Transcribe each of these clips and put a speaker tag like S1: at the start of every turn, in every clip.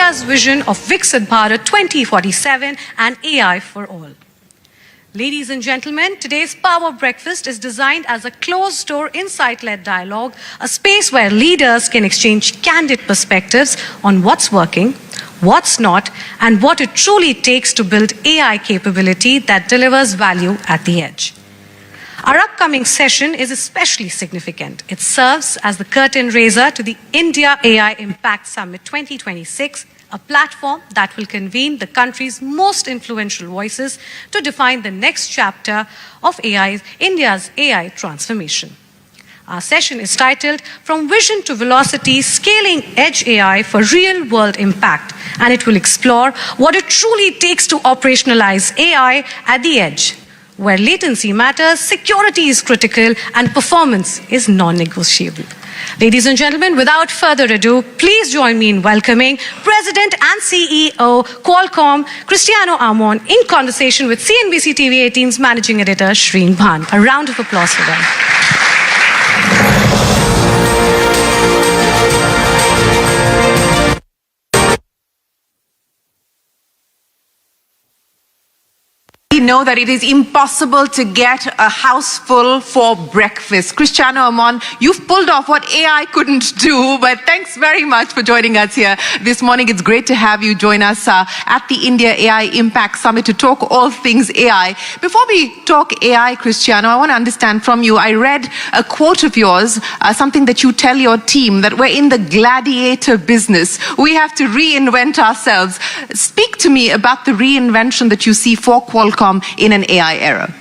S1: India's vision of Viksit Bharat 2047 and AI for all. Ladies and gentlemen, today's Power Breakfast is designed as a closed-door, insight-led dialogue, a space where leaders can exchange candid perspectives on what's working, what's not, and what it truly takes to build AI capability that delivers value at the edge. Our upcoming session is especially significant. It serves as the curtain raiser to the India AI Impact Summit 2026, a platform that will convene the country's most influential voices to define the next chapter of India's AI transformation. Our session is titled From Vision to Velocity, Scaling Edge AI for Real-World Impact, and it will explore what it truly takes to operationalize AI at the edge, where latency matters, security is critical, and performance is non-negotiable. Ladies and gentlemen, without further ado, please join me in welcoming President and CEO Qualcomm, Cristiano Amon, in conversation with CNBC TV 18's Managing Editor, Shreen Bhan. A round of applause for them.
S2: We know that it is impossible to get a house full for breakfast. Cristiano Amon, you've pulled off what AI couldn't do, but thanks very much for joining us here this morning. It's great to have you join us at the India AI Impact Summit to talk all things AI. Before we talk AI, Cristiano, I want to understand from you. I read a quote of yours, something that you tell your team, that we're in the gladiator business. We have to reinvent ourselves. Speak to me about the reinvention that you see for Qualcomm in an AI era.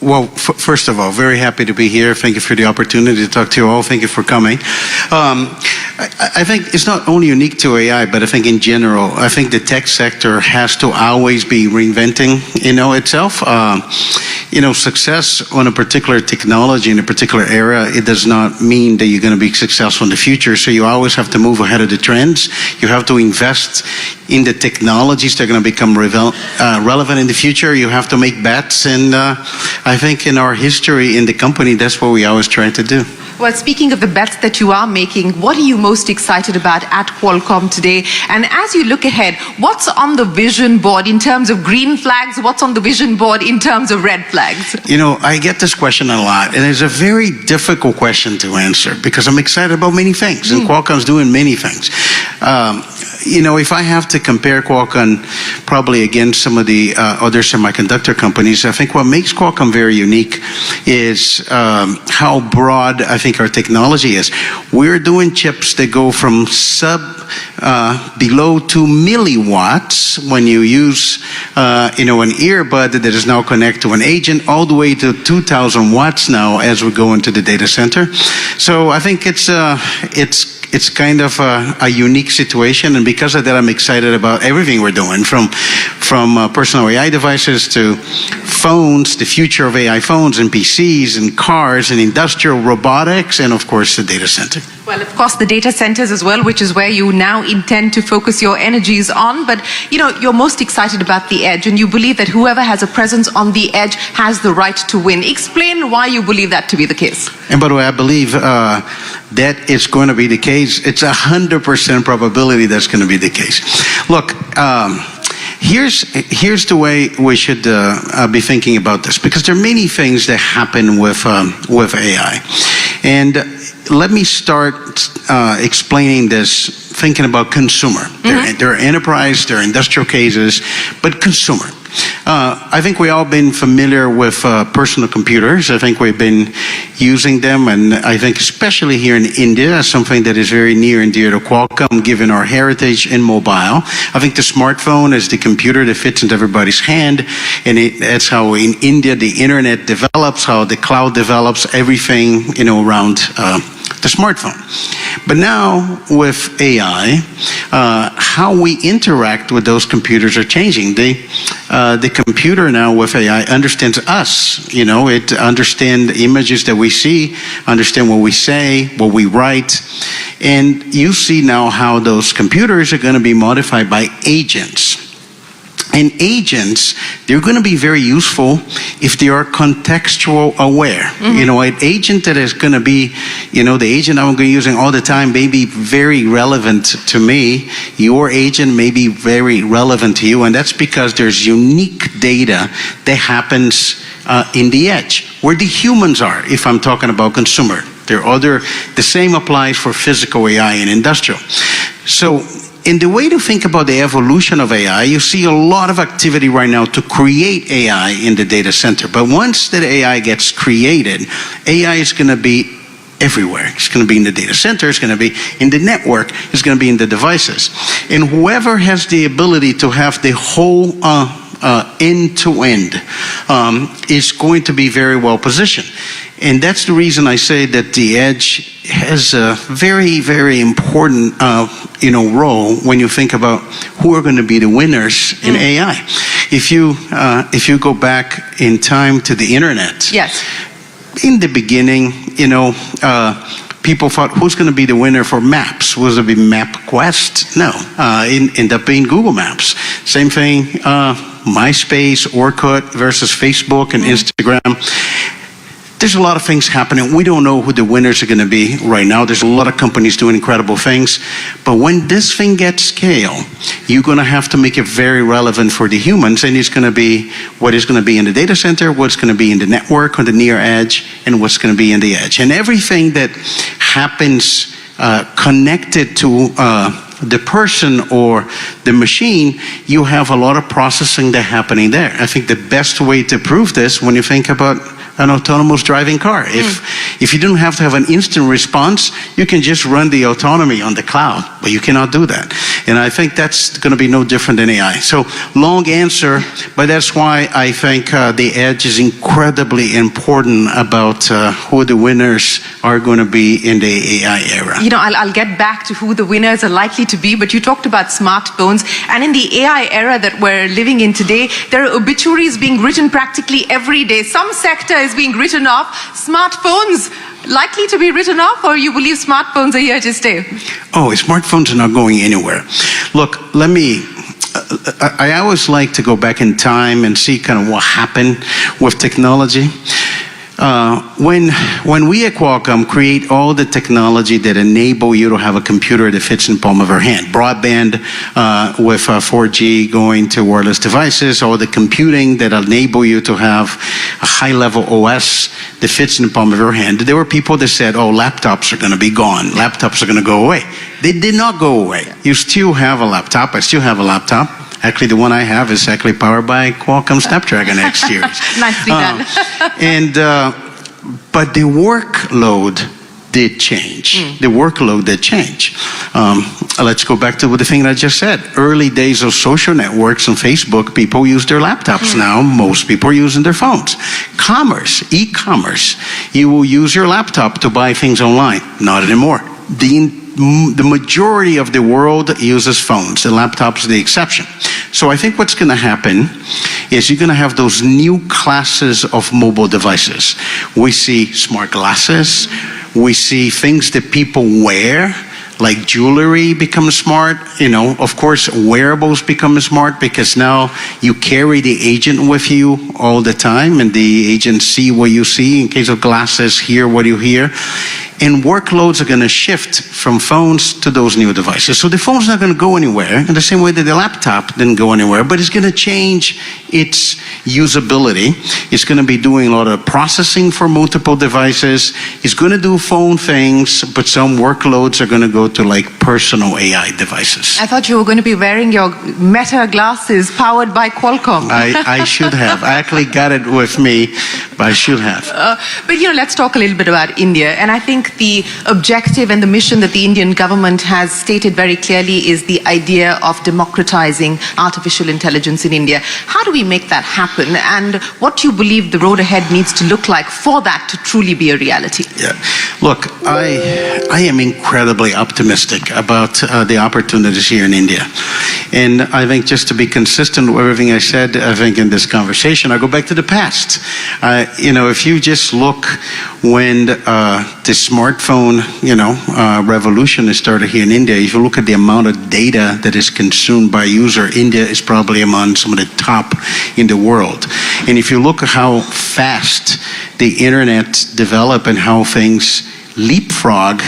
S3: Well, first of all, very happy to be here. Thank you for the opportunity to talk to you all. Thank you for coming. I think it's not only unique to AI, but I think in general, I think the tech sector has to always be reinventing, itself. Success on a particular technology in a particular era, it does not mean that you're going to be successful in the future. So you always have to move ahead of the trends. You have to invest in the technologies that are going to become relevant in the future. You have to make bets. And I think in our history in the company, that's what we always try to do.
S2: Well, speaking of the bets that you are making, what are you most excited about at Qualcomm today? And as you look ahead, what's on the vision board in terms of green flags? What's on the vision board in terms of red flags?
S3: I get this question a lot, and it's a very difficult question to answer because I'm excited about many things, and Qualcomm's doing many things. If I have to compare Qualcomm probably against some of the other semiconductor companies, I think what makes Qualcomm very unique is how broad I think our technology is. We're doing chips that go from below 2 milliwatts when you use an earbud that is now connected to an agent, all the way to 2,000 watts now as we go into the data center. So I think it's kind of a unique situation, and because of that, I'm excited about everything we're doing, from personal AI devices to phones, the future of AI phones and PCs and cars and industrial robotics, and of course the data center.
S2: Well, of course, the data centers as well, which is where you now intend to focus your energies on. But, you're most excited about the edge, and you believe that whoever has a presence on the edge has the right to win. Explain why you believe that to be the case.
S3: And by the way, I believe that is going to be the case. It's 100% probability that's going to be the case. Look, here's the way we should be thinking about this, because there are many things that happen with AI. And let me start explaining this, thinking about consumer. There are enterprise, there are industrial cases, but consumer. I think we all been familiar with personal computers. I think we've been using them, and I think especially here in India, something that is very near and dear to Qualcomm, given our heritage in mobile. I think the smartphone is the computer that fits into everybody's hand, and that's how in India the internet develops, how the cloud develops, everything around the smartphone. But now with AI, how we interact with those computers are changing. The computer now with AI understands us. It understands images that we see, understand what we say, what we write. And you see now how those computers are going to be modified by agents. And agents, they're going to be very useful if they are contextual aware. You know, an agent that is going to be, you know, the agent I'm going to be using all the time may be very relevant to me. Your agent may be very relevant to you. And that's because there's unique data that happens in the edge, where the humans are, if I'm talking about consumer. The same applies for physical AI and industrial. So, in the way to think about the evolution of AI, you see a lot of activity right now to create AI in the data center. But once that AI gets created, AI is going to be everywhere. It's going to be in the data center, it's going to be in the network, it's going to be in the devices. And whoever has the ability to have the whole end-to-end is going to be very well positioned. And that's the reason I say that the edge has a very, very important role when you think about who are going to be the winners in AI. If you go back in time to the internet,
S2: Yes.
S3: in the beginning, people thought, who's going to be the winner for maps? Was it be MapQuest? No, ended up being Google Maps. Same thing, MySpace, Orkut versus Facebook and Instagram. There's a lot of things happening. We don't know who the winners are going to be right now. There's a lot of companies doing incredible things. But when this thing gets scale, you're going to have to make it very relevant for the humans. And it's going to be what is going to be in the data center, what's going to be in the network or the near edge, and what's going to be in the edge. And everything that happens connected to the person or the machine, you have a lot of processing that's happening there. I think the best way to prove this, when you think about an autonomous driving car, if you don't have to have an instant response, you can just run the autonomy on the cloud, but you cannot do that. And I think that's going to be no different than AI. So long answer, but that's why I think the edge is incredibly important about who the winners are going to be in the AI era.
S2: You know, I'll get back to who the winners are likely to be, but you talked about smartphones, and in the AI era that we're living in today, there are obituaries being written practically every day. Some sector is being written off. Smartphones likely to be written off, or you believe smartphones are here to stay?
S3: Oh, smartphones are not going anywhere. Look, I always like to go back in time and see kind of what happened with technology. When we at Qualcomm create all the technology that enable you to have a computer that fits in the palm of your hand, broadband with 4G going to wireless devices, all the computing that enable you to have a high-level OS that fits in the palm of your hand, there were people that said, oh, laptops are going to be gone. Laptops are going to go away. They did not go away. You still have a laptop. I still have a laptop. Actually, the one I have is actually powered by Qualcomm Snapdragon X series.
S2: Nicely done.
S3: But the workload did change. The workload did change. Let's go back to the thing that I just said. Early days of social networks on Facebook, people use their laptops. Now, most people are using their phones. Commerce, e-commerce, you will use your laptop to buy things online. Not anymore. The majority of the world uses phones. The laptop's the exception. So I think what's going to happen is you're going to have those new classes of mobile devices. We see smart glasses. We see things that people wear, like jewelry becomes smart. Of course, wearables become smart because now you carry the agent with you all the time, and the agent see what you see. In case of glasses, hear what you hear. And workloads are going to shift from phones to those new devices. So the phone's not going to go anywhere in the same way that the laptop didn't go anywhere, but it's going to change its usability. It's going to be doing a lot of processing for multiple devices. It's going to do phone things, but some workloads are going to go to like personal AI devices.
S2: I thought you were going to be wearing your Meta glasses powered by Qualcomm.
S3: I should have. I actually got it with me, but I should have.
S2: But let's talk a little bit about India. And I think the objective and the mission that the Indian government has stated very clearly is the idea of democratizing artificial intelligence in India. How do we make that happen? And what do you believe the road ahead needs to look like for that to truly be a reality?
S3: Yeah. Look, I am incredibly optimistic about the opportunities here in India. And I think just to be consistent with everything I said, I think in this conversation, I go back to the past. If you just look when the smartphone, revolution started here in India, if you look at the amount of data that is consumed by user, India is probably among some of the top in the world. And if you look at how fast the internet developed and how things leapfrog,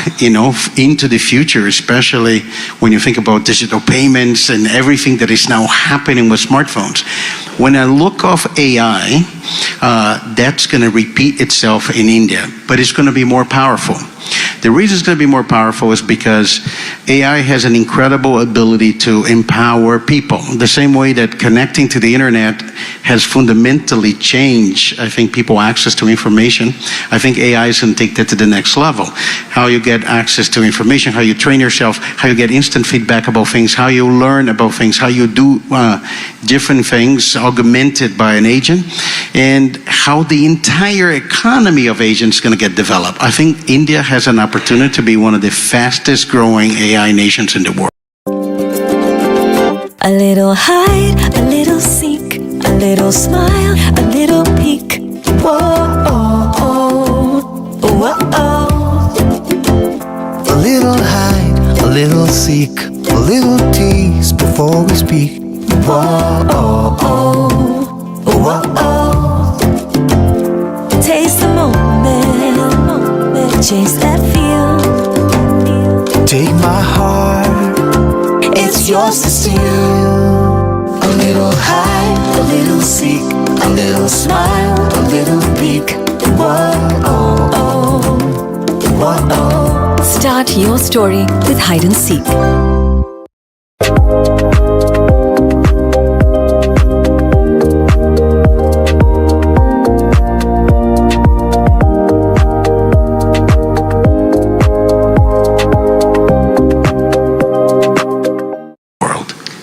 S3: into the future, especially when you think about digital payments and everything that is now happening with smartphones. When I look of AI, that's going to repeat itself in India, but it's going to be more powerful. The reason it's going to be more powerful is because AI has an incredible ability to empower people. The same way that connecting to the internet has fundamentally changed, I think, people's access to information. I think AI is going to take that to the next level. How you get access to information, how you train yourself, how you get instant feedback about things, how you learn about things, how you do different things augmented by an agent, and how the entire economy of agents is going to get developed. I think India has an opportunity to be one of the fastest growing AI nations in the world.
S4: A little hide, a little seek, a little smile, a little peek. Whoa, oh, oh, whoa, oh.
S5: A little hide, a little seek, a little tease before we speak. Whoa, oh, oh, whoa, oh.
S4: Taste the moment, chase that feel.
S5: Take my heart,
S4: It's yours to steal.
S5: a little hide,
S4: A little seek,
S5: a little smile,
S4: a little peek.
S5: whoa, oh,
S4: Oh,
S5: whoa, oh.
S4: start your story with hide and seek.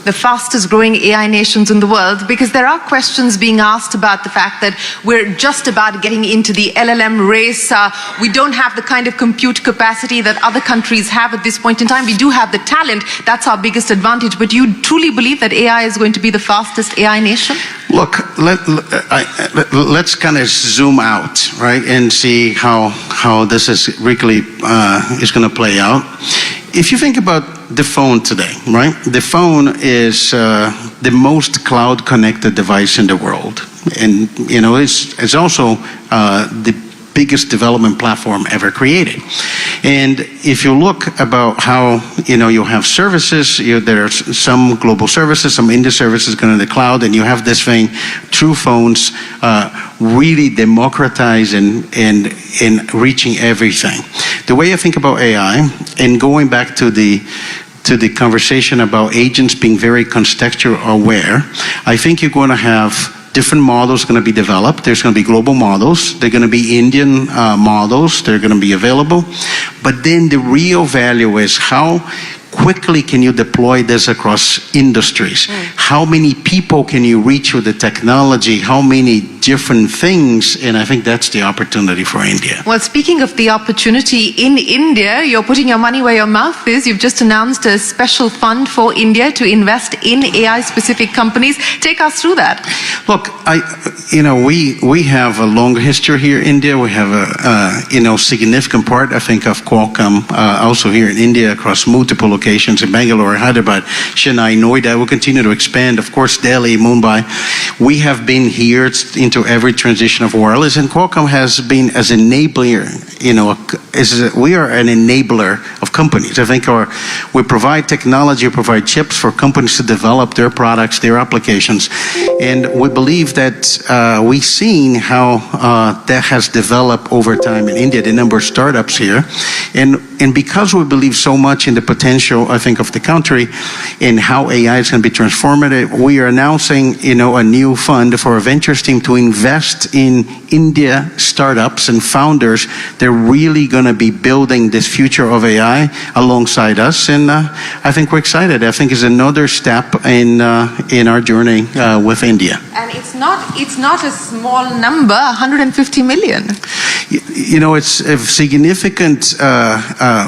S2: The fastest growing AI nations in the world, because there are questions being asked about the fact that we're just about getting into the LLM race. We don't have the kind of compute capacity that other countries have at this point in time. We do have the talent. That's our biggest advantage. But do you truly believe that AI is going to be the fastest AI nation?
S3: Look, let's kind of zoom out, right, and see how this is really is going to play out. If you think about the phone today, right? The phone is the most cloud-connected device in the world, and it's also the biggest development platform ever created. And if you look about how you have services, there are some global services, some India services going to the cloud, and you have this thing, true phones, really democratize and reaching everything. The way I think about AI, and going back to the conversation about agents being very contextual aware, I think you're going to have different models going to be developed. There's going to be global models. They're going to be Indian models. They're going to be available. But then the real value is how quickly can you deploy this across industries? How many people can you reach with the technology? How many different things? And I think that's the opportunity for India.
S2: Well, speaking of the opportunity in India, you're putting your money where your mouth is. You've just announced a special fund for India to invest in AI-specific companies. Take us through that.
S3: Look, we have a long history here in India. We have a significant part, I think, of Qualcomm also here in India across multiple locations in Bangalore, Hyderabad, Chennai, Noida. We'll continue to expand, of course, Delhi, Mumbai. We have been here into every transition of wireless, and Qualcomm has been as an enabler. We are an enabler of companies. I think we provide technology, we provide chips for companies to develop their products, their applications, and we believe that we've seen how that has developed over time in India, the number of startups here, and because we believe so much in the potential, I think, of the country and how AI is going to be transformative, we are announcing, a new fund for a ventures team to invest in India startups and founders. They're really going to be building this future of AI alongside us, and I think we're excited. I think it's another step in our journey with India.
S2: And it's not a small number, 150 million.
S3: You know, it's significant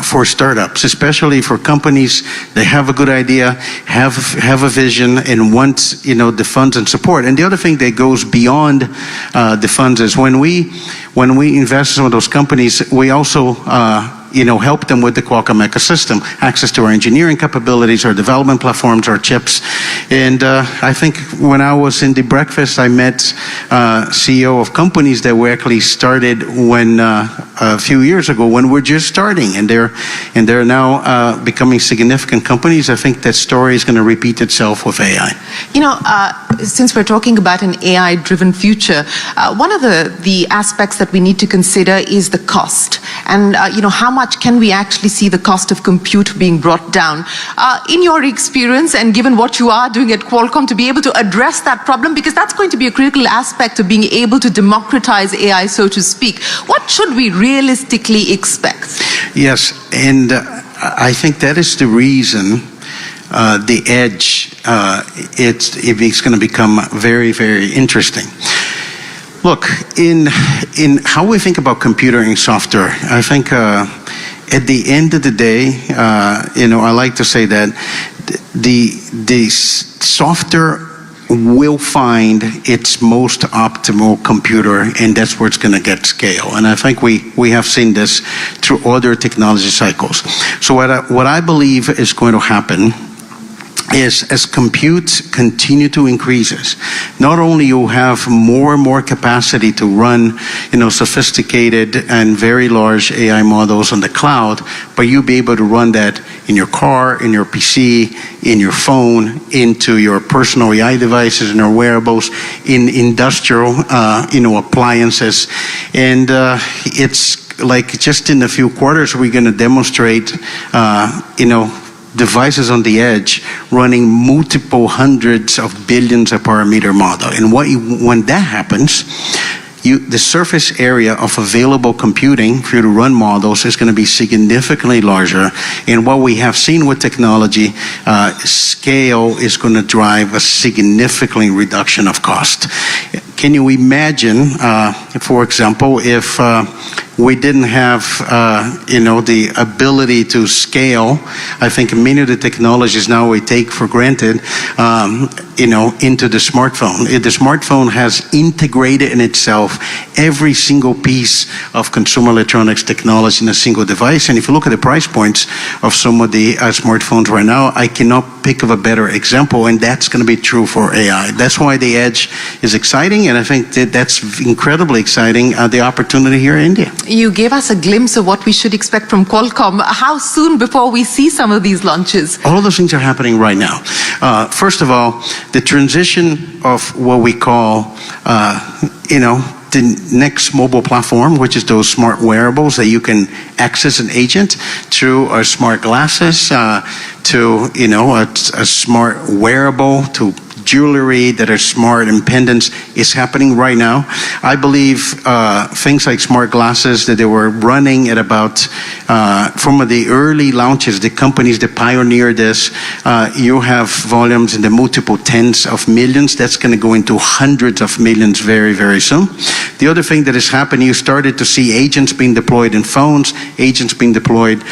S3: for startups, especially for companies that have a good idea, have a vision, and want, you know, the funds and support. And the other thing that goes beyond the funds is when we invest in some of those companies, we also help them with the Qualcomm ecosystem, access to our engineering capabilities, our development platforms, our chips. And I think when I was in the breakfast, I met CEO of companies that were actually started when a few years ago when we're just starting, and they're now becoming significant companies. I think that story is going to repeat itself with AI.
S2: You know, since we're talking about an AI-driven future, one of the aspects that we need to consider is the cost, and how much can we actually see the cost of compute being brought down? In your experience, and given what you are doing at Qualcomm, to be able to address that problem, because that's going to be a critical aspect of being able to democratize AI, so to speak. What should we realistically expect?
S3: Yes, and I think that is the reason the edge it's going to become very, very interesting. Look, in how we think about computing software, I think at the end of the day, I like to say that the software will find its most optimal computer, and that's where it's going to get scale. And I think we have seen this through other technology cycles. So what I believe is going to happen is as compute continue to increases, not only you have more and more capacity to run, sophisticated and very large AI models on the cloud, but you'll be able to run that in your car, in your PC, in your phone, into your personal AI devices, in your wearables, in industrial, appliances. And it's like just in a few quarters, we're going to demonstrate, devices on the edge running multiple hundreds of billions of parameter model. And when that happens, the surface area of available computing for you to run models is going to be significantly larger. And what we have seen with technology, scale is going to drive a significant reduction of cost. Can you imagine, for example, if we didn't have, the ability to scale? I think many of the technologies now we take for granted, into the smartphone. The smartphone has integrated in itself every single piece of consumer electronics technology in a single device. And if you look at the price points of some of the smartphones right now, I cannot think of a better example, and that's going to be true for AI. That's why the edge is exciting, and I think that's incredibly exciting, the opportunity here in India.
S2: You gave us a glimpse of what we should expect from Qualcomm. How soon before we see some of these launches?
S3: All of those things are happening right now. First of all, the transition of what we call, the next mobile platform, which is those smart wearables that you can access an agent through smart glasses, to a smart wearable, to jewelry that are smart and pendants, is happening right now. I believe things like smart glasses that they were running at about, from the early launches, the companies that pioneered this, you have volumes in the multiple tens of millions. That's going to go into hundreds of millions very, very soon. The other thing that is happening, you started to see agents being deployed in phones, agents being deployed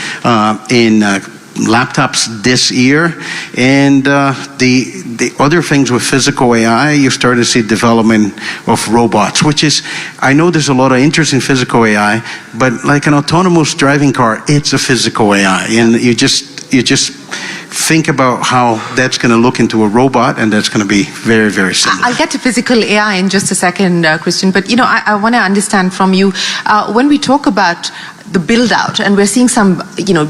S3: in laptops this year, and the other things with physical AI, you start to see development of robots, which is, I know there's a lot of interest in physical AI, but like an autonomous driving car, it's a physical AI, and you just think about how that's going to look into a robot, and that's going to be very, very similar.
S2: I'll get to physical AI in just a second, Christian, but I want to understand from you, when we talk about the build out, and we're seeing some,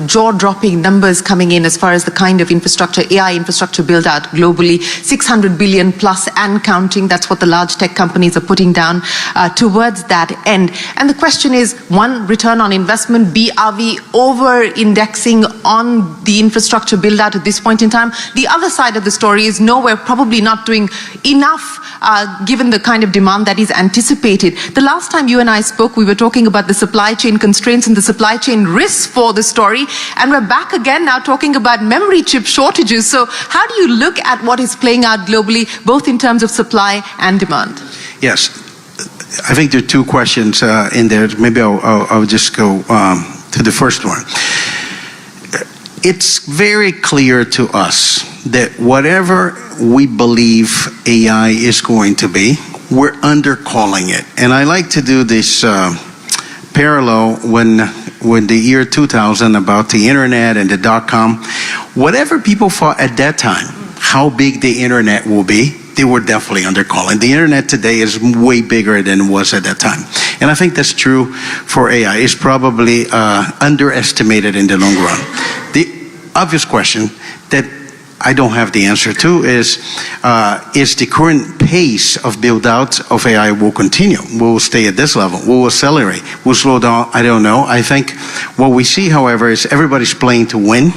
S2: jaw-dropping numbers coming in as far as the kind of infrastructure, AI infrastructure build out globally, 600 billion plus and counting. That's what the large tech companies are putting down towards that end. And the question is, one, return on investment, B, are we over-indexing on the infrastructure build out at this point in time? The other side of the story is, no, we're probably not doing enough given the kind of demand that is anticipated. The last time you and I spoke, we were talking about the supply chain constraints and the supply chain risks for the story, and we're back again now talking about memory chip shortages. So how do you look at what is playing out globally, both in terms of supply and demand?
S3: Yes. I think there are two questions in there. Maybe I'll just go to the first one. It's very clear to us that whatever we believe AI is going to be, we're undercalling it. And I like to do this parallel when the year 2000 about the internet and the .com. Whatever people thought at that time, how big the internet will be, they were definitely undercalling. The internet today is way bigger than it was at that time. And I think that's true for AI. It's probably underestimated in the long run. The obvious question that I don't have the answer to is the current pace of build out of AI will continue? Will stay at this level? Will accelerate? Will slow down? I don't know. I think what we see, however, is everybody's playing to win.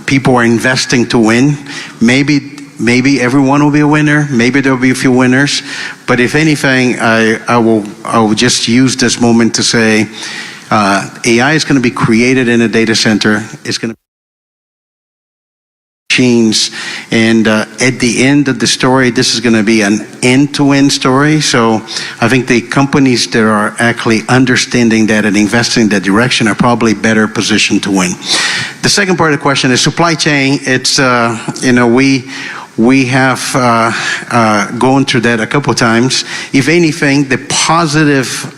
S3: People are investing to win. Maybe everyone will be a winner. Maybe there'll be a few winners. But if anything, I will just use this moment to say AI is going to be created in a data center. It's going to machines, and at the end of the story, this is going to be an end-to-end story. So I think the companies that are actually understanding that and investing in that direction are probably better positioned to win. The second part of the question is supply chain. It's we have gone through that a couple of times. If anything, the positive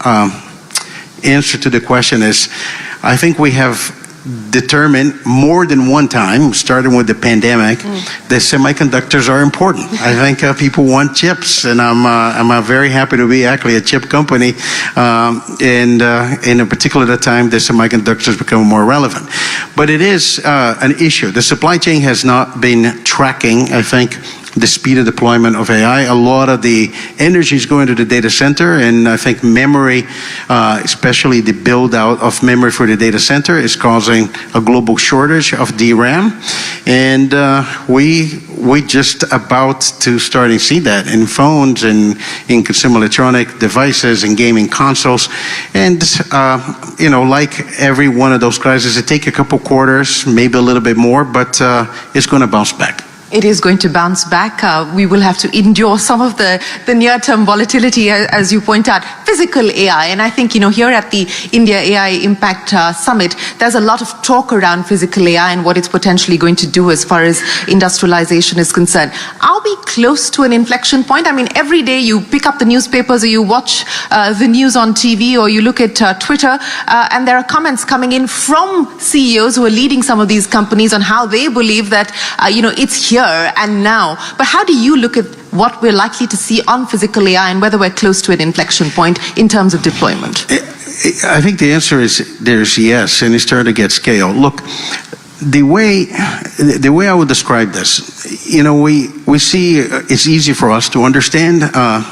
S3: answer to the question is, I think we have determined more than one time, starting with the pandemic, that semiconductors are important. I think people want chips, and I'm very happy to be actually a chip company. And in a particular time, the semiconductors become more relevant. But it is an issue. The supply chain has not been tracking, I think, the speed of deployment of AI. A lot of the energy is going to the data center, and I think memory, especially the build out of memory for the data center, is causing a global shortage of DRAM. And we just about to starting to see that in phones and in consumer electronic devices and gaming consoles. And like every one of those crises, it takes a couple quarters, maybe a little bit more, but it's going to bounce back.
S2: It is going to bounce back. We will have to endure some of the near-term volatility, as you point out. Physical AI, and I think, here at the India AI Impact Summit, there's a lot of talk around physical AI and what it's potentially going to do as far as industrialization is concerned. Are we close to an inflection point? I mean, every day you pick up the newspapers or you watch the news on TV or you look at Twitter, and there are comments coming in from CEOs who are leading some of these companies on how they believe that, it's here and now. But how do you look at what we're likely to see on physical AI and whether we're close to an inflection point in terms of deployment?
S3: I think the answer is there's yes, and it's starting to get scale. Look, the way I would describe this, we see it's easy for us to understand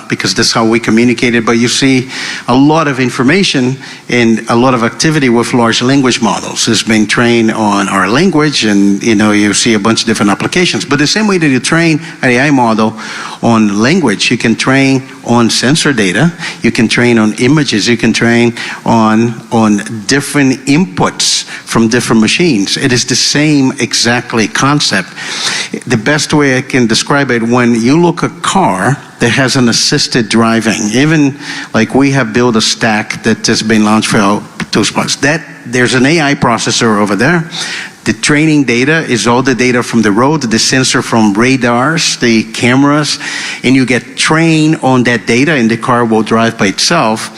S3: because that's how we communicate it, but you see a lot of information and a lot of activity with large language models. It's being trained on our language, and you see a bunch of different applications. But the same way that you train an AI model on language, you can train on sensor data, you can train on images, you can train on different inputs from different machines. It is the same exactly concept. The best way I can describe it, when you look at a car that has an assisted driving, even like we have built a stack that has been launched for Toastbox, there's an AI processor over there. The training data is all the data from the road, the sensor from radars, the cameras, and you get trained on that data and the car will drive by itself.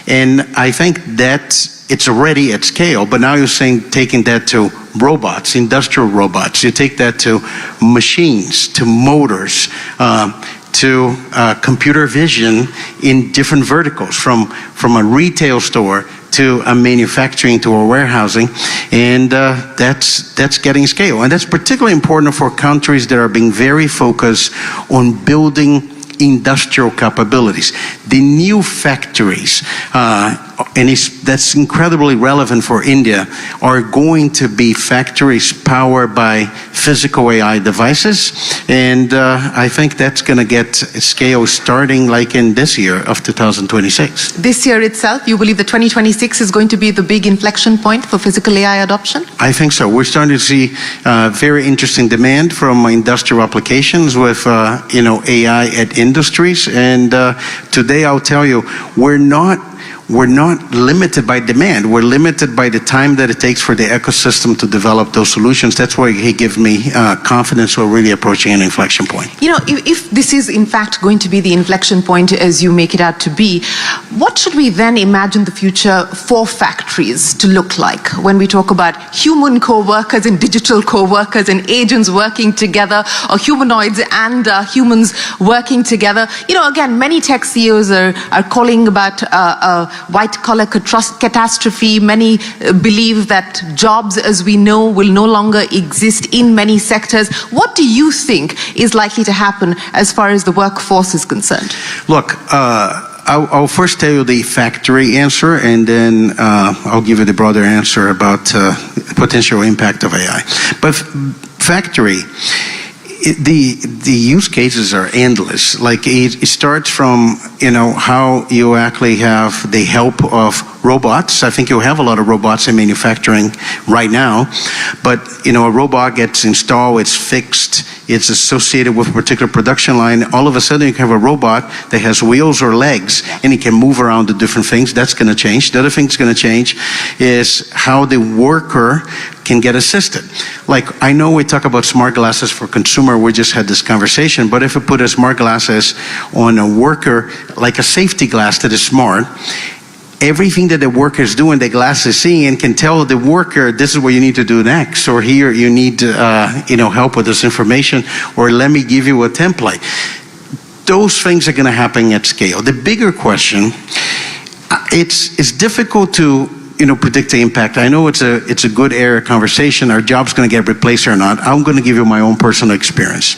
S3: And I think that it's already at scale, but now you're saying taking that to robots, industrial robots. You take that to machines, to motors, to computer vision in different verticals, from a retail store to a manufacturing to a warehousing, and that's getting scale. And that's particularly important for countries that are being very focused on building industrial capabilities. The new factories and that's incredibly relevant for India, are going to be factories powered by physical AI devices. And I think that's going to get scale starting like in this year of 2026.
S2: This year itself, you believe that 2026 is going to be the big inflection point for physical AI adoption?
S3: I think so. We're starting to see very interesting demand from industrial applications with AI at industries. And today I'll tell you, we're not limited by demand. We're limited by the time that it takes for the ecosystem to develop those solutions. That's why he gives me confidence we're really approaching an inflection point.
S2: You know, if this is in fact going to be the inflection point as you make it out to be, what should we then imagine the future for factories to look like when we talk about human co-workers and digital co-workers and agents working together, or humanoids and humans working together? You know, again, many tech CEOs are calling about white-collar catastrophe. Many believe that jobs as we know will no longer exist in many sectors. What do you think is likely to happen as far as the workforce is concerned?
S3: Look, I'll first tell you the factory answer, and then I'll give you the broader answer about potential impact of AI. But factory, the use cases are endless. Like it starts from how you actually have the help of robots. I think you have a lot of robots in manufacturing right now, but a robot gets installed, it's fixed, it's associated with a particular production line. All of a sudden you can have a robot that has wheels or legs and it can move around to different things. That's going to change. The other thing that's going to change is how the worker can get assisted. Like, I know we talk about smart glasses for consumer, we just had this conversation, but if we put a smart glasses on a worker, like a safety glass that is smart, everything that the worker is doing, the glass is seeing and can tell the worker, this is what you need to do next, or here you need help with this information, or let me give you a template. Those things are going to happen at scale. The bigger question, it's difficult to predict the impact. I know it's a good area conversation. Our job's going to get replaced or not. I'm going to give you my own personal experience.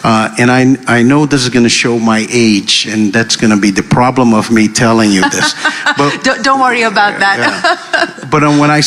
S3: And I know this is going to show my age, and that's going to be the problem of me telling you this. But
S2: don't worry about that.
S3: Yeah. But when I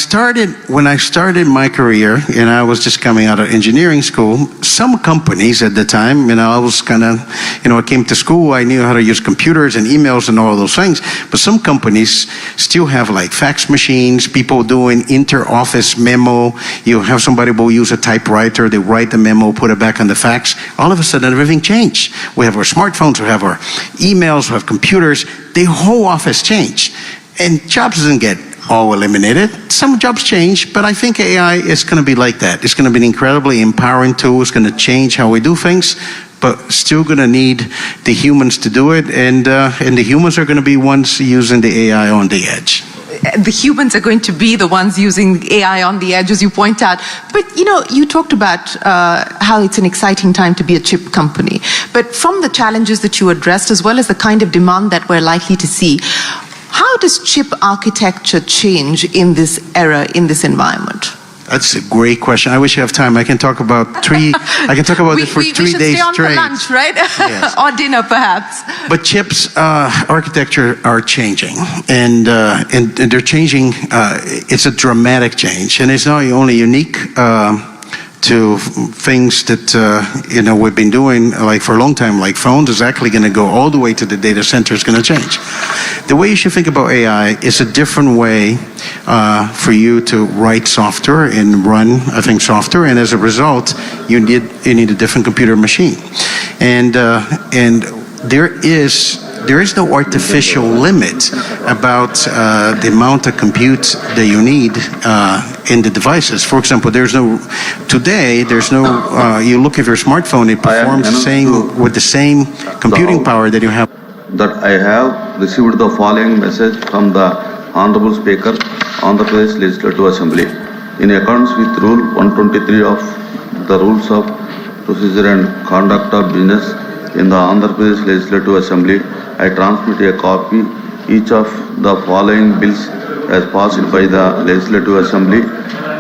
S3: started my career, and I was just coming out of engineering school, some companies at the time, I was kind of, I came to school, I knew how to use computers and emails and all those things. But some companies still have like fax machines, people doing inter-office memo. You have somebody who will use a typewriter, they write the memo, put it back on the fax. All of a sudden, everything changed. We have our smartphones, we have our emails, we have computers. The whole office changed. And jobs doesn't get all eliminated. Some jobs change, but I think AI is going to be like that. It's going to be an incredibly empowering tool. It's going to change how we do things, but still going to need the humans to do it. And the humans are going to be ones using the AI on the edge.
S2: The humans are going to be the ones using AI on the edge, as you point out. But, you talked about how it's an exciting time to be a chip company. But from the challenges that you addressed, as well as the kind of demand that we're likely to see, how does chip architecture change in this era, in this environment?
S3: That's a great question. I wish you have time. I can talk about three. I can talk about it for 3 days straight.
S2: We should stay on for lunch, right?
S3: Yes.
S2: Or dinner, perhaps.
S3: But chips architecture are changing, and they're changing. It's a dramatic change, and it's not only unique to things that we've been doing like for a long time, like phones. Is actually going to go all the way to the data center. Is going to change. The way you should think about AI is a different way for you to write software and run, I think, software, and as a result, you need a different computer machine, and there is no artificial limit about the amount of compute that you need in the devices. For example, today you look at your smartphone, it performs with the same computing power that you have.
S6: That I have received the following message from the Honorable Speaker, Andhra Pradesh Legislative Assembly. In accordance with Rule 123 of the Rules of Procedure and Conduct of Business in the Andhra Pradesh Legislative Assembly, I transmit a copy each of the following bills as passed by the Legislative Assembly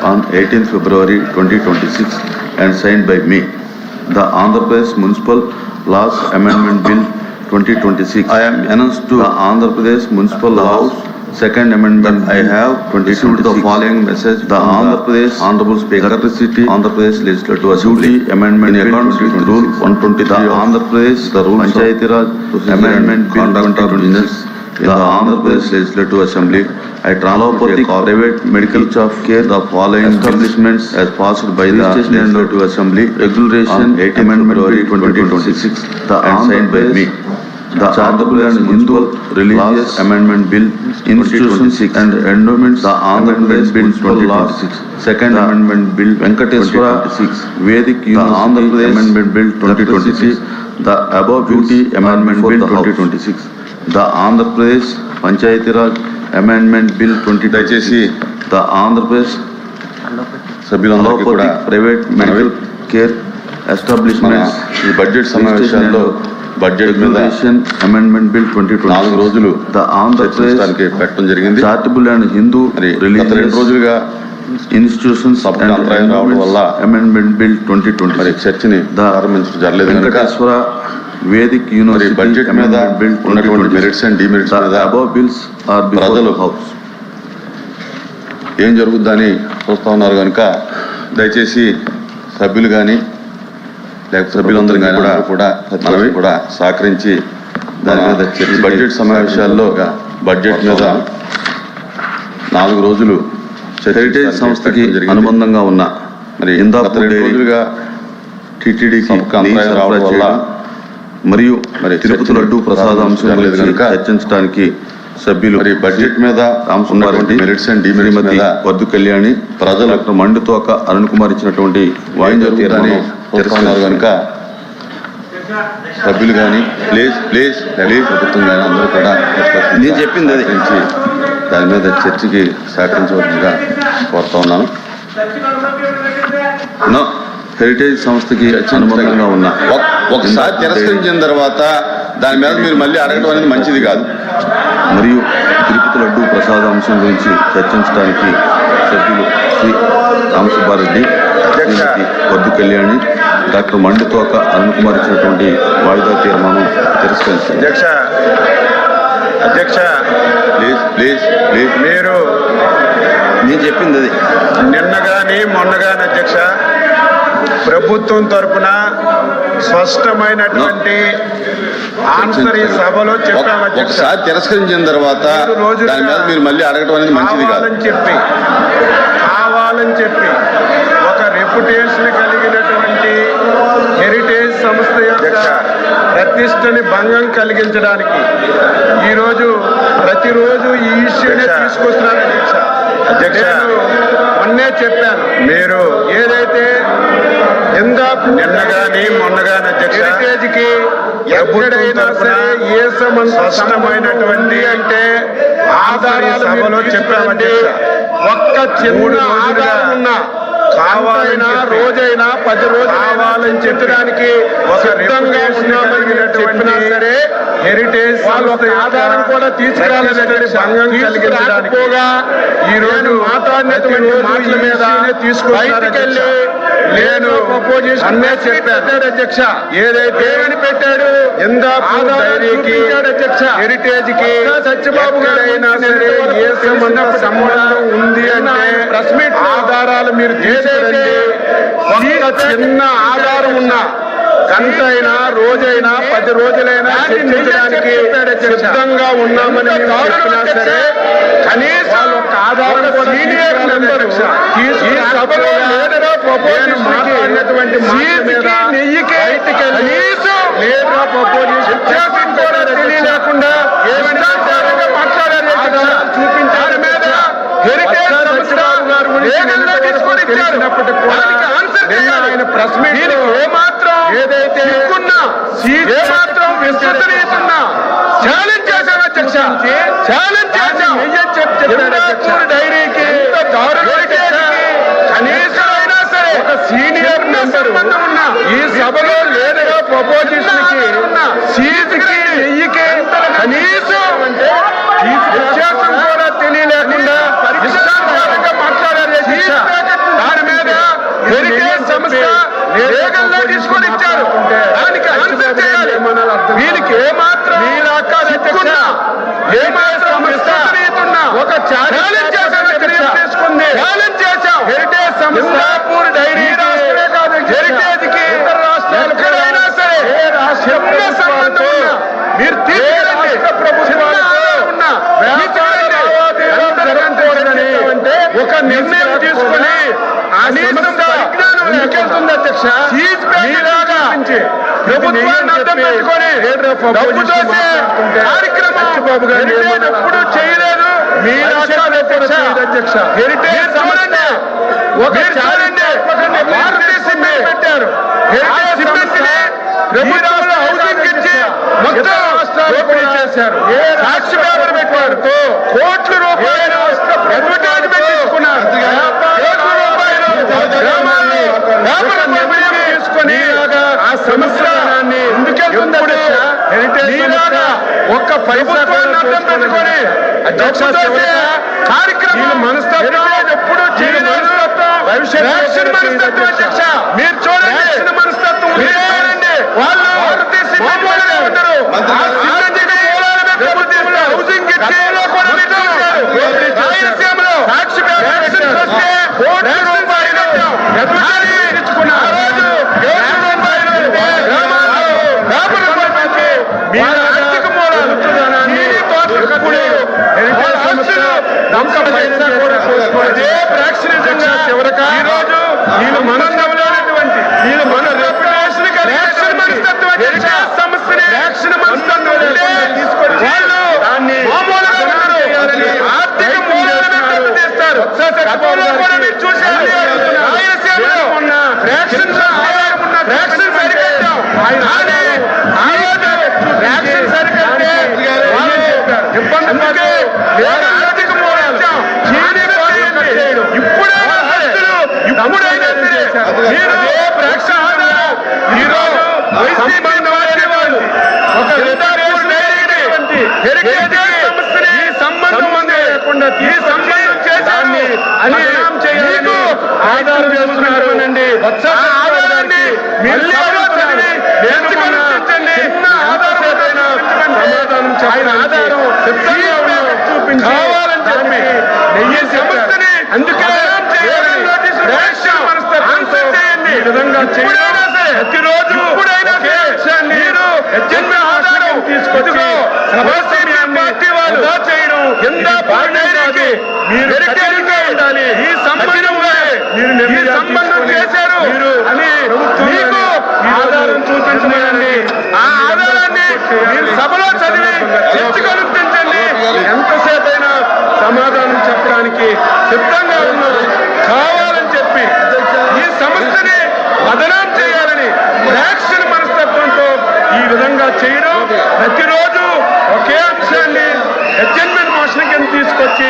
S6: on 18th February 2026 and signed by me. The Andhra Pradesh Municipal Laws Amendment Bill 2026. I am announced to the Andhra Pradesh Municipal Laws Second amendment, I have received the following message. The Andhra Pradesh Honorable Speaker, Electricity Andhra Pradesh Legislative Assembly Amendment in accordance with Rule 123. The Andhra Pradesh, the Rules Panchayati Raj Amendment Bill 2026. In the Andhra Pradesh Legislative Assembly, I transfer to private medical of care the following establishments as passed by the Legislative Assembly Regulation Amendment Bill 2026 and signed by me. The Charitable and Hindu Religious Amendment Bill, Institutions and Endowments, the Andhra Pradesh Bill 2026. Second Amendment Bill, Venkateswara 2026. Vedic University Amendment Bill 2026. The above duty Amendment Bill 2026. The Andhra Pradesh Panchayati Raj Amendment Bill 2026. The Andhra Pradesh Allopathic Private Medical Care Establishments ఈ budget సమావేశాల్లో budget మీద amendment bill 2024 రోజులు the Andhra Pradesh పెట్టడం జరిగింది. Charitable and Hindu religious రోజులుగా institutions అంతరాయం రావడం వల్ల అమెండ్మెంట్ బిల్ 2020 మరి చర్చని ప్రారంభించడం జరగలేదు. వెంకటేశ్వర వేదిక్ యూనివర్సిటీ బడ్జెట్ మీద బిల్ ఉన్నటువంటి మెరిట్స్ అండ్ డిమెరిట్స్ మీద అబౌవ్ బిల్స్ ఆర్ ప్రజలు హౌస్ ఏం జరుగుద్దని చూస్తా ఉన్నారు కనుక దయచేసి సభ్యులు కానీ లేకపోతే సభ్యులందరూ కానీ కూడా మనవి కూడా సహకరించి దాని మీద బడ్జెట్ సమావేశాల్లో బడ్జెట్ మీద 4 రోజులు హెరిటేజ్ సంస్థకి అనుబంధంగా ఉన్న మరి ఇందాక రోజులుగా టీటీడీకి అంతరాయం రావడం వల్ల మరియు మరి తిరుపతి లడ్డు ప్రసాదాంశం లేదు కనుక చర్చించడానికి సభ్యులు మరి బడ్జెట్ మీద ఉన్నటువంటి మెరిట్స్ అండ్ డిమెరిట్స్ మీద వద్దు కళ్యాణి ప్రజలకు మండుతోక అరుణ్ కుమార్ ఇచ్చినటువంటి వాయిదా తీరాన్ని తెలుసుకున్నారు కనుక సభ్యులు కానీ ప్లీజ్ ప్రభుత్వం కానీ అందరూ కూడా నేను చెప్పింది అది నుంచి దాని మీద చర్చకి సహకరించవలసిందిగా కోరుతా ఉన్నాను. హెరిటేజ్ సంస్థకి అనుబంధంగా ఉన్న ఒకసారి తిరస్కరించిన తర్వాత దాని మీద మీరు మళ్ళీ అడగడం అనేది మంచిది కాదు. మరియు తిరుపతి లడ్డు ప్రసాదాంశం గురించి చర్చించడానికి సభ్యులు శ్రీ రామసుబ్బారెడ్డి, శ్రీమతి వద్దు కళ్యాణి, డాక్టర్ మండితోక అరుణ్ కుమార్ ఇచ్చినటువంటి వాయిదా తీర్మానం తిరస్కరించారు.
S7: అధ్యక్ష
S6: ప్లీజ్
S7: మీరు
S6: నేను చెప్పింది అది
S7: నిన్న కానీ మొన్న కానీ అధ్యక్ష ప్రభుత్వం తరఫున స్పష్టమైనటువంటి ఆన్సర్ ఈ సభలో చెప్పాము.
S6: ఒకసారి తిరస్కరించిన తర్వాత దాని మీద మీరు మళ్ళీ అడగడం అనేది మంచిది కాదని
S7: కావాలని చెప్పి ఒక రెప్యుటేషన్ కలిగినటువంటి హెరిటేజ్ సంస్థ యొక్క ప్రతిష్టని భంగం కలిగించడానికి ఈరోజు ప్రతిరోజు ఈ ఇష్యూనే తీసుకొస్తున్నారు అధ్యక్ష. మొన్నే చెప్పాను, మీరు ఏదైతే నిన్న కానీ మొన్న కానీ అధ్యక్ష హెరిటేజ్కి ఎప్పుడైనా సరే ఏ స్పష్టమైనటువంటి అంటే ఆధారాలు సభలో చెప్పామంటే ఒక్క చిన్న ఆధారం ఉన్నా కావాలైనా రోజైనా 10 రోజులు కావాలని చెప్పడానికి సిద్ధంగా ఉన్నామని సరే హెరిటేజ్ వాళ్ళ ఆధారం కూడా తీసుకురాలేనటువంటి భంగం కలిగించడానికి ఈ రోజు మాట్లాడినటువంటి మాటల మీద తీసుకెళ్ళి నేను అన్నే చెప్పాను అధ్యక్ష. ఏదైతే పెట్టాడు డైరీకి అధ్యక్ష హెరిటేజ్ కి సత్యబాబు గారైనా సరే ఏ సంబంధం ఉంది అంటే ప్రెస్ మీట్ ఆధారాలు మీరు తీసుకురండి. ఒక్క చిన్న ఆధారం ఉన్నా గంటైనా రోజైనా 10 రోజులైనా చర్చించడానికి సిద్ధంగా ఉన్నామని చెప్పినా సరే కనీసం ఒక ఆధారం కూడా మాట్లాడినటువంటి నెయ్యికి లేదా తెలియకుండా చూపించారు మీద ఆయన ప్రెస్ మీట్ ఏమాత్రం ఏదైతే ఏమాత్రం విస్తృతీయతున్నా ఛాలెంజ్ చేశారు అధ్యక్ష. ఛాలెంజ్ చేశాం డైరీకి కనీసం అయినా సరే ఒక సీనియర్ మెంబర్ ఉన్నా ఈ సభలో లేదుగా ప్రపోజిషన్ కి సీటుకి నెయ్యికి కనీసం అంటే వ్యత్యాసం కూడా తెలియలేకుండా ఇష్టానుసారంగా మాట్లాడారు. దాని మీద హెరిటేజ్ సంస్థ వేగంగా తీసుకొని ఇచ్చారు. దానికి ఆన్సర్ చేయాలి. వీళ్ళకి ఏమాత్రం ఏమాత్రం విస్తృతీయతున్నా వచ్చి ప్రభుత్వాన్ని అడ్డం పెట్టుకొని డబ్బు దోసే కార్యక్రమం ఎప్పుడు చేయలేదు. మీ అధ్యక్ష హెరిటేజ్ చూడండి, ఒక చూడండి భారతదేశం పెట్టారు. హెరిటేజ్ సిబ్బందిని ప్రభుత్వంలో హౌసింగ్ ఇచ్చి మొత్తం దోపిడీ చేశారు. సాక్షి పేపర్ పెట్టారు, కోట్ల రూపాయలు అడ్వర్టైజ్మెంట్ తీసుకున్నారు, కోట్ల రూపాయలు గ్రామాల్లో తీసుకొని ఆ సంవత్సరాన్ని ఎందుకెళ్తుంది ఒక్క ప్రభుత్వాన్ని అర్థం పెట్టుకొని కార్యక్రమం మనస్తత్వం ఎప్పుడు చేయలేదు. మనస్తత్వం అధ్యక్ష మీరు చూడండి, మనస్తత్వం చూడండి. వాళ్ళు ఉంటారు హౌసింగ్ ఇచ్చి రాయలసీమలో సాక్షి కోట్ల రూపాయలు ఆర్థిక మూలాలు ఈరోజు వీళ్ళు మనస్తత్వమైనటువంటి వీళ్ళు మన రెప్యుటేషన్ సంస్థని తీసుకొని దాన్ని ఆర్థిక మూలాలను దెబ్బతీస్తారు. మీరు చూశారు రాయలసీమలో ఉన్న రేషన్ సరికట్టాం. రేషన్ సరికట్టే ఇబ్బంది ఆర్థిక మూలాలు ఇప్పుడైనా ఈరోజు ఒక ఈ సంబంధం లేకుండా ఈ సంబంధం చేశాన్ని అన్యాయం చేయాలని ఆధారం చేస్తున్నారు. ఆధారాన్ని ఆయన ఆధారం చూపించి కావాలని చెప్పి నెయ్యి సంస్థని అందుకే ఈ విధంగా ప్రతిరోజు మీరు ఆధారం తీసుకొచ్చి పార్టీ వాళ్ళు చేయడం ఎంత బాగుండేది. మీరు ఉండాలి. ఈ సంబంధం చేశారు అని మీకు ఆధారం చూపించమనండి. ఆ ఆధారాన్ని మీరు సభలో చదివి తెచ్చుకొనిపించండి. ఎంతసేపు అయినా సమాధానం చెప్పడానికి సిద్ధంగా ఉన్నారు. కావాలని చెప్పి ఈ సంస్థని బదనాం చేయాలని యాక్షన్ మనస్తత్వంతో ఈ విధంగా చేయడం, ప్రతిరోజు ఒకే అంశాన్ని అడ్జర్న్మెంట్ మోషన్ కింద తీసుకొచ్చి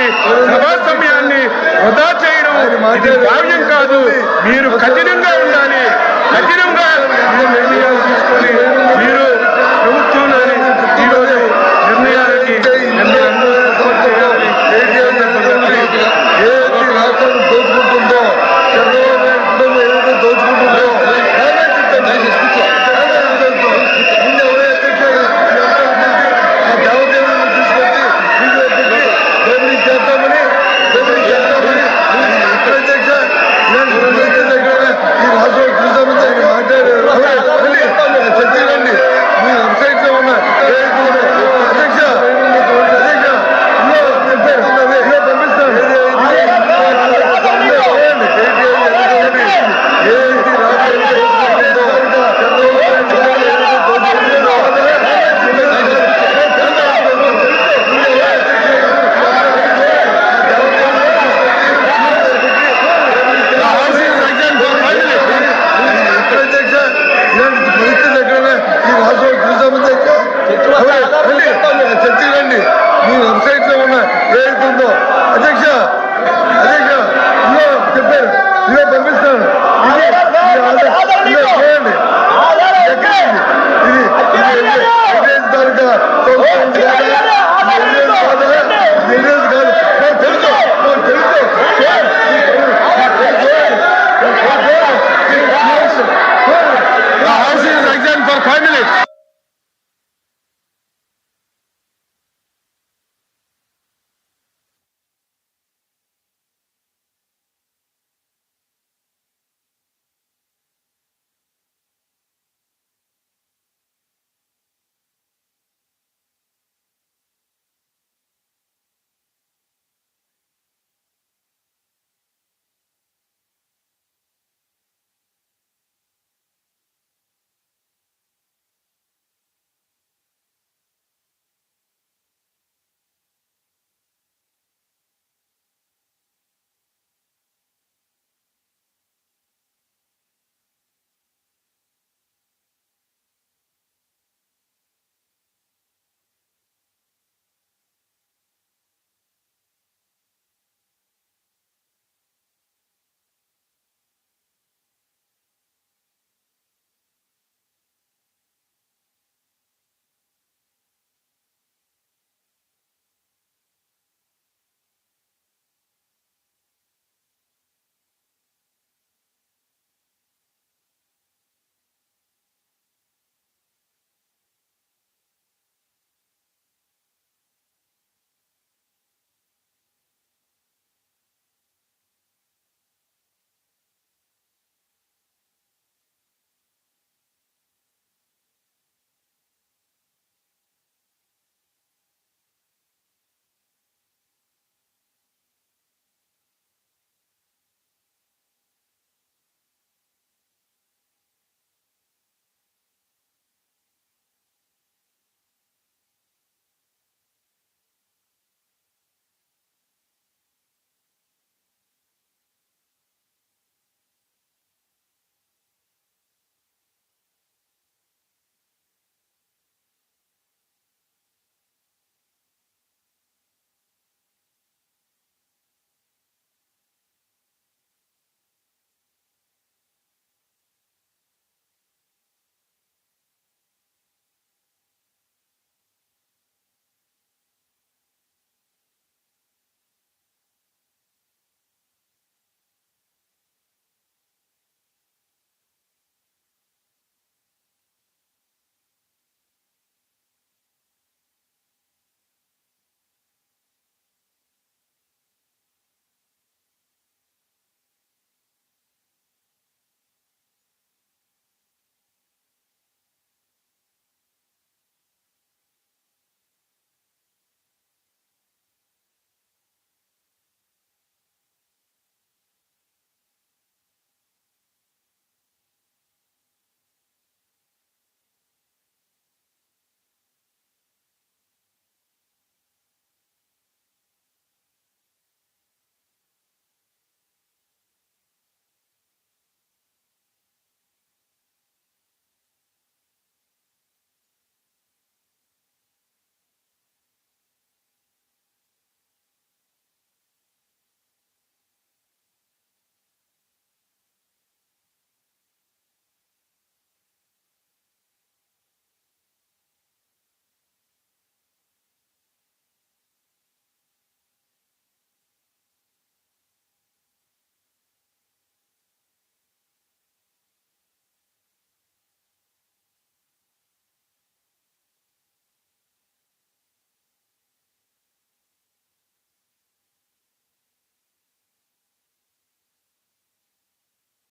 S7: సభా సమయాన్ని వృధా చేయడం ఇది భావ్యం కాదు. మీరు కఠినంగా ఉండాలి. కఠినంగా నిర్ణయాలు